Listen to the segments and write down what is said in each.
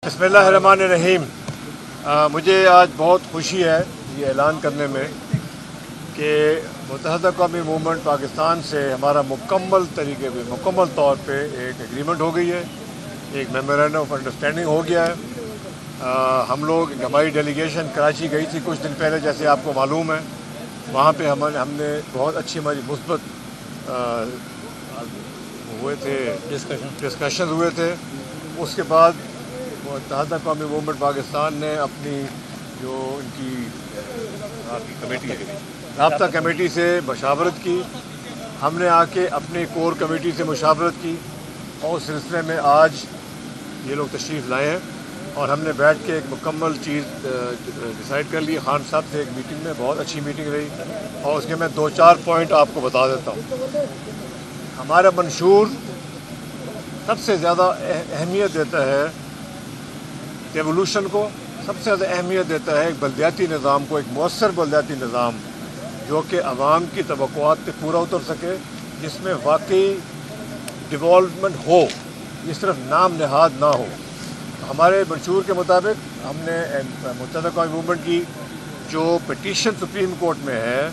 बिस्मिल्लाहिर्रहमानिर्रहीम। मुझे आज बहुत खुशी है ये ऐलान करने में कि मुत्तहदा कौमी मूवमेंट पाकिस्तान से हमारा मुकम्मल तौर पे एक एग्रीमेंट हो गई है, एक मेमोरेंडम ऑफ अंडरस्टैंडिंग हो गया है। हम लोग हमारी डेलीगेशन कराची गई थी कुछ दिन पहले, जैसे आपको मालूम है। वहाँ पे हमने बहुत अच्छी हमारी मुस्बत हुए थे, डिस्कशन हुए थे। उसके बाद मुत्तहदा कौमी मूवमेंट पाकिस्तान ने अपनी जो उनकी कमेटी है, राब्ता कमेटी से मशावरत की। हमने आके अपनी कोर कमेटी से मशावरत की और उस सिलसिले में आज ये लोग तशरीफ़ लाए हैं और हमने बैठ के एक मुकम्मल चीज़ डिसाइड कर ली। खान साहब से एक मीटिंग में, बहुत अच्छी मीटिंग रही और उसके मैं 2-4 पॉइंट आपको बता देता हूँ। हमारा मंशूर सबसे ज़्यादा अहमियत देता है रेवोल्यूशन को, सबसे ज़्यादा अहमियत देता है एक बल्दियाती निज़ाम को, एक मौसर बल्दियाती निज़ाम जो कि आवाम की तवक्कुआत पे पूरा उतर सके, जिसमें वाकई डिवॉल्वमेंट हो, ये सिर्फ नाम नहाद ना हो। हमारे मंशूर के मुताबिक हमने मुत्तहदा कौमी मूवमेंट की जो पिटीशन सुप्रीम कोर्ट में है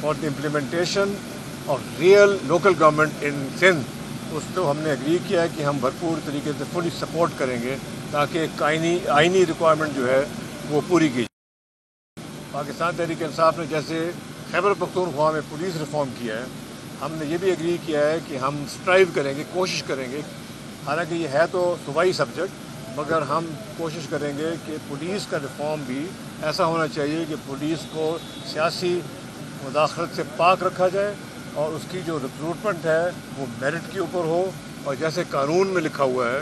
for the implementation of real local government in Sindh, उसको हमने एग्री किया है कि हम भरपूर तरीके से फुली सपोर्ट करेंगे ताकि आइनी रिक्वायरमेंट जो है वो पूरी की जाए। पाकिस्तान तहरीक इंसाफ ने जैसे खैबर पख्तूनख्वा में पुलिस रिफॉर्म किया है, हमने ये भी एग्री किया है कि हम स्ट्राइव करेंगे, कोशिश करेंगे, हालांकि ये है तो सूबाई सब्जेक्ट, मगर हम कोशिश करेंगे कि पुलिस का रिफॉर्म भी ऐसा होना चाहिए कि पुलिस को सियासी मुदाखलत से पाक रखा जाए और उसकी जो रिक्रूटमेंट है वो मेरिट के ऊपर हो, और जैसे कानून में लिखा हुआ है,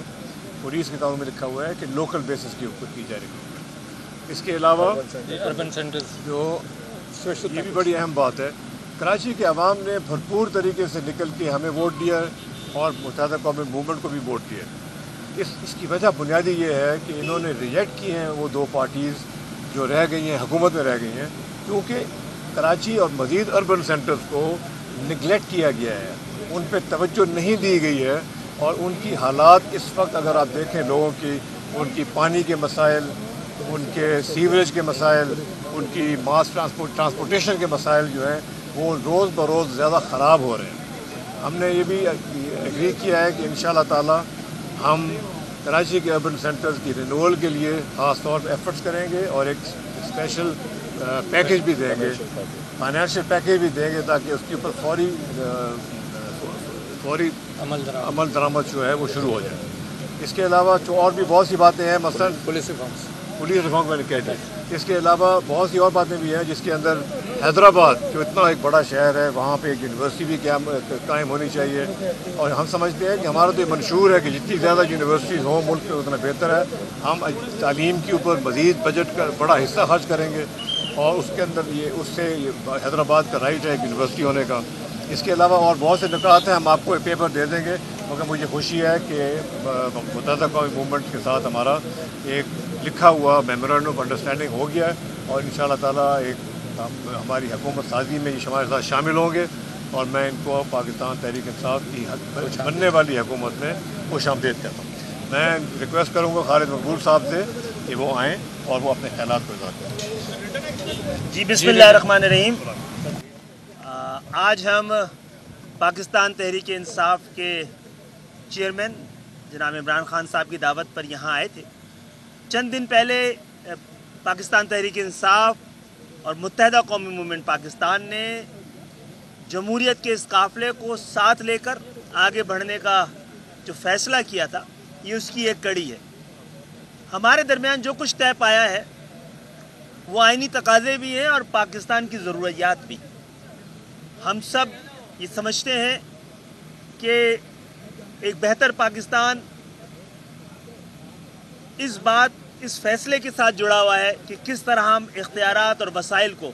पुलिस के कानून में लिखा हुआ है कि लोकल बेसिस के ऊपर की जाए रिक्रूटमेंट। इसके अलावा अर्बन सेंटर्स जो ये भी बड़ी अहम बात है, कराची के अवाम ने भरपूर तरीके से निकल के हमें वोट दिया और मुत्तहदा कौमी मूवमेंट को भी वोट दिया। इसकी वजह बुनियादी ये है कि इन्होंने रिजेक्ट किए हैं वो 2 पार्टीज़ जो रह गई हैं, हुकूमत में रह गई हैं, क्योंकि कराची और मज़ीद अर्बन सेंटर्स को निगलेक्ट किया गया है, उन पर तवज्जो नहीं दी गई है और उनकी हालात इस वक्त अगर आप देखें लोगों की, उनकी पानी के मसाइल, उनके सीवरेज के मसाइल, उनकी मास ट्रांसपोर्टेशन के मसाइल जो हैं वो रोज़ बरोज़ ज़्यादा ख़राब हो रहे हैं। हमने ये भी एग्री किया है कि इंशाअल्लाह ताला हम कराची के अर्बन सेंटर्स की रिन्यूअल के लिए ख़ास तौर पर एफर्ट्स करेंगे और एक स्पेशल पैकेज भी देंगे, फाइनेंशियल पैकेज भी देंगे ताकि उसके ऊपर फौरी अमल दरामद जो है वो शुरू हो जाए। इसके अलावा जो और भी बहुत सी बातें हैं, मसलन पुलिस रिफॉर्म मैंने कह दी। इसके अलावा बहुत सी और बातें भी हैं जिसके अंदर हैदराबाद जो इतना एक बड़ा शहर है, वहाँ पे एक यूनिवर्सिटी भी कायम होनी चाहिए और हम समझते हैं कि हमारा तो ये मंशूर है कि जितनी ज़्यादा यूनिवर्सिटीज़ हों मुल्क में उतना बेहतर है। हम तालीम के ऊपर मज़ीद बजट का बड़ा हिस्सा खर्च करेंगे और उसके अंदर उससे हैदराबाद का राइट है एक यूनिवर्सिटी होने का। इसके अलावा और बहुत से नुकात हैं, हम आपको एक पेपर दे देंगे, मगर मुझे खुशी है कि मुत्तहदा कौमी मूवमेंट के साथ हमारा एक लिखा हुआ मेमोरेंडम ऑफ अंडरस्टैंडिंग हो गया है और इंशाअल्लाह ताला हमारी हुकूमत साजी में ये हमारे साथ शामिल होंगे और मैं इनको पाकिस्तान तहरीक इंसाफ की बनने वाली हुकूमत में खुशामदीद करता हूँ। मैं रिक्वेस्ट करूँगा खालिद मकबूल साहब से कि वो आएँ और वो अपने ख्यालात को इज़हार करें। जी, बिस्मिल्लाहिर्रहमानिर्रहीम। आज हम पाकिस्तान तहरीक इंसाफ के चेयरमैन जनाब इमरान खान साहब की दावत पर यहाँ आए थे। चंद दिन पहले पाकिस्तान तहरीक इंसाफ और मुत्तहदा कौमी मूवमेंट पाकिस्तान ने जमहूरियत के इस काफ़िले को साथ लेकर आगे बढ़ने का जो फ़ैसला किया था, ये उसकी एक कड़ी है। हमारे दरमियान जो कुछ तय पाया है वो आइनी तकाज़े भी हैं और पाकिस्तान की ज़रूरियात भी। हम सब ये समझते हैं कि एक बेहतर पाकिस्तान इस फैसले के साथ जुड़ा हुआ है कि किस तरह हम इख्तियारात और वसाइल को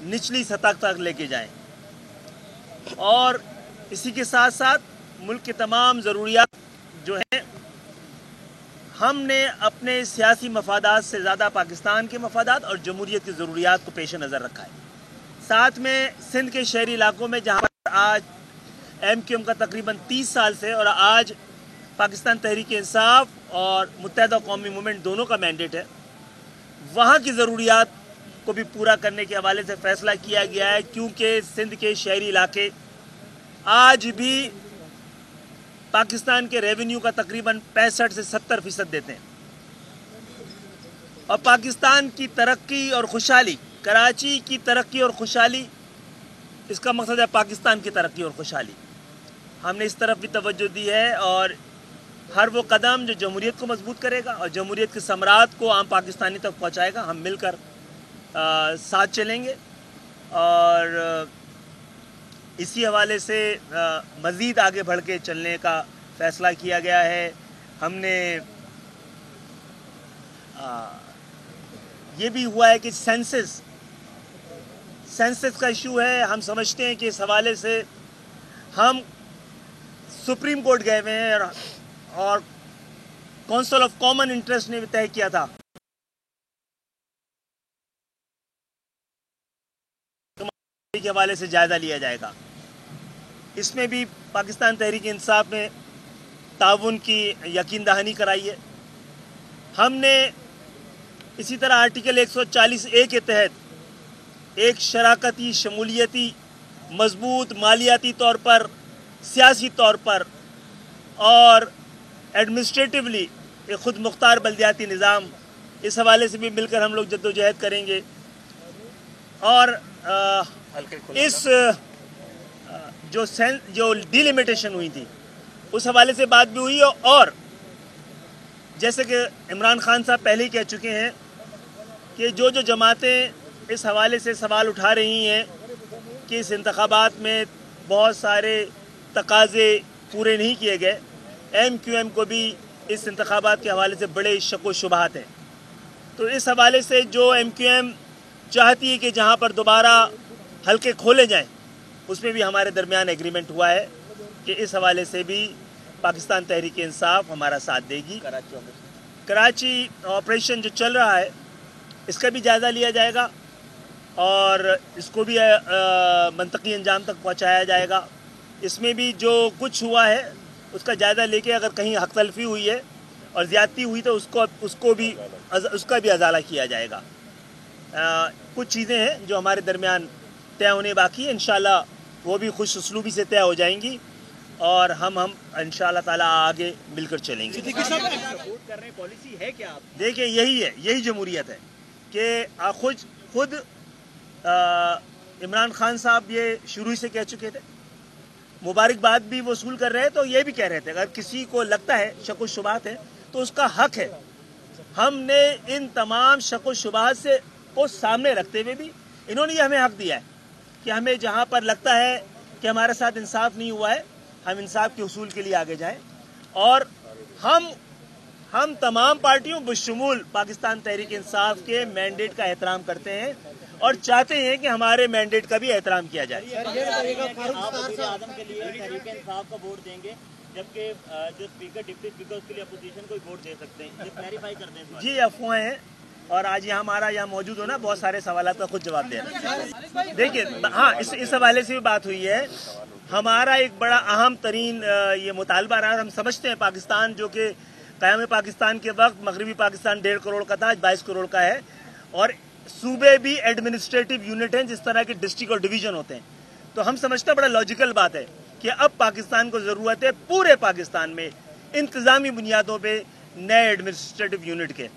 निचली सतह तक लेके जाएं और इसी के साथ साथ मुल्क के तमाम ज़रूरियात जो हैं, हमने अपने सियासी मफादात से ज़्यादा पाकिस्तान के मफादात और जमहूरियत की ज़रूरियात को पेश नज़र रखा है। साथ में सिंध के शहरी इलाकों में जहाँ पर आज MQM का तकरीबन 30 साल से और आज पाकिस्तान तहरीक इंसाफ اور متحدہ قومی موومنٹ دونوں کا مینڈیٹ ہے. وہاں کی ضروریات کو بھی پورا کرنے کے حوالے سے فیصلہ کیا گیا ہے، کیونکہ سندھ کے شہری علاقے آج بھی پاکستان کے ریونیو کا تقریباً 65 سے 70% دیتے ہیں. اور پاکستان کی ترقی اور خوشحالی، کراچی کی ترقی اور خوشحالی، اس کا مقصد ہے پاکستان کی ترقی اور خوشحالی. ہم نے اس طرف بھی توجہ دی ہے، اور ہر وہ قدم جو جمہوریت کو مضبوط کرے گا اور جمہوریت کے ثمرات کو عام پاکستانی تک پہنچائے گا، ہم مل کر ساتھ چلیں گے. اور اسی حوالے سے مزید آگے بڑھ کے چلنے کا فیصلہ کیا گیا ہے. ہم نے یہ بھی ہوا ہے کہ سینسس کا ایشو ہے. ہم سمجھتے ہیں کہ اس حوالے سے ہم سپریم کورٹ گئے ہوئے ہیں، اور کونسل آف کامن انٹرسٹ نے بھی طے کیا تھا کے حوالے سے جائزہ لیا جائے گا. اس میں بھی پاکستان تحریک انصاف نے تعاون کی یقین دہانی کرائی ہے. ہم نے اسی طرح آرٹیکل 140A کے تحت ایک شراکتی، شمولیتی، مضبوط مالیاتی طور پر، سیاسی طور پر اور ایڈمنسٹریٹولی ایک خود مختار بلدیاتی نظام، اس حوالے سے بھی مل کر ہم لوگ جدوجہد کریں گے. اور اس جو ڈیلیمیٹیشن ہوئی تھی اس حوالے سے بات بھی ہوئی. اور جیسے کہ عمران خان صاحب پہلے ہی کہہ چکے ہیں کہ جو جماعتیں اس حوالے سے سوال اٹھا رہی ہیں کہ اس انتخابات میں بہت سارے تقاضے پورے نہیں کیے گئے، MQM کو بھی اس انتخابات کے حوالے سے بڑے شک و شبہات ہیں. تو اس حوالے سے جو MQM چاہتی ہے کہ جہاں پر دوبارہ حلقے کھولے جائیں، اس میں بھی ہمارے درمیان ایگریمنٹ ہوا ہے کہ اس حوالے سے بھی پاکستان تحریک انصاف ہمارا ساتھ دے گی. کراچی آپریشن جو چل رہا ہے اس کا بھی جائزہ لیا جائے گا، اور اس کو بھی منطقی انجام تک پہنچایا جائے گا. اس میں بھی جو کچھ ہوا ہے اس کا جائزہ لے کے اگر کہیں حق تلفی ہوئی ہے اور زیادتی ہوئی تو اس کا بھی ازالہ کیا جائے گا. کچھ چیزیں ہیں جو ہمارے درمیان طے ہونے باقی ہیں، انشاءاللہ وہ بھی خوش اسلوبی سے طے ہو جائیں گی، اور ہم انشاءاللہ تعالی آگے مل کر چلیں گے. سپورٹ کر رہے ہیں، پالیسی ہے کیا آپ؟ دیکھیں یہی جمہوریت ہے کہ خود عمران خان صاحب یہ شروع سے کہہ چکے تھے، مبارکباد بھی وصول کر رہے ہیں، تو یہ بھی کہہ رہے تھے اگر کسی کو لگتا ہے شک و شبہات ہے تو اس کا حق ہے. ہم نے ان تمام شک و شبہات کو سامنے رکھتے ہوئے بھی انہوں نے یہ ہمیں حق دیا ہے کہ ہمیں جہاں پر لگتا ہے کہ ہمارے ساتھ انصاف نہیں ہوا ہے، ہم انصاف کے حصول کے لیے آگے جائیں. اور ہم تمام پارٹیوں بشمول پاکستان تحریک انصاف کے مینڈیٹ کا احترام کرتے ہیں اور چاہتے ہیں کہ ہمارے مینڈیٹ کا بھی احترام کیا جائے. آپ وزیر اعظم کے لیے تحریک انصاف کا ووٹ دیں گے، جبکہ جو اسپیکر، ڈپٹی اسپیکر، اس کے لیے اپوزیشن کو ووٹ دے سکتے ہیں، یہ کلیریفائی کر دیں. جی افواہیں ہیں، اور آج یہ ہمارا یہاں موجود ہونا بہت سارے سوالات کا خود جواب دے رہا ہے. دیکھیے ہاں اس حوالے سے بھی بات ہوئی ہے. ہمارا ایک بڑا اہم ترین یہ مطالبہ رہا، اور ہم سمجھتے ہیں پاکستان جو کہ قیام پاکستان کے وقت مغربی پاکستان 1.5 کروڑ کا تھا، آج 22 کروڑ کا ہے، اور صوبے بھی ایڈمنسٹریٹو یونٹ ہیں جس طرح کے ڈسٹرکٹ اور ڈویژن ہوتے ہیں. تو ہم سمجھتے ہیں بڑا لاجیکل بات ہے کہ اب پاکستان کو ضرورت ہے پورے پاکستان میں انتظامی بنیادوں پہ نئے ایڈمنسٹریٹو یونٹ کے.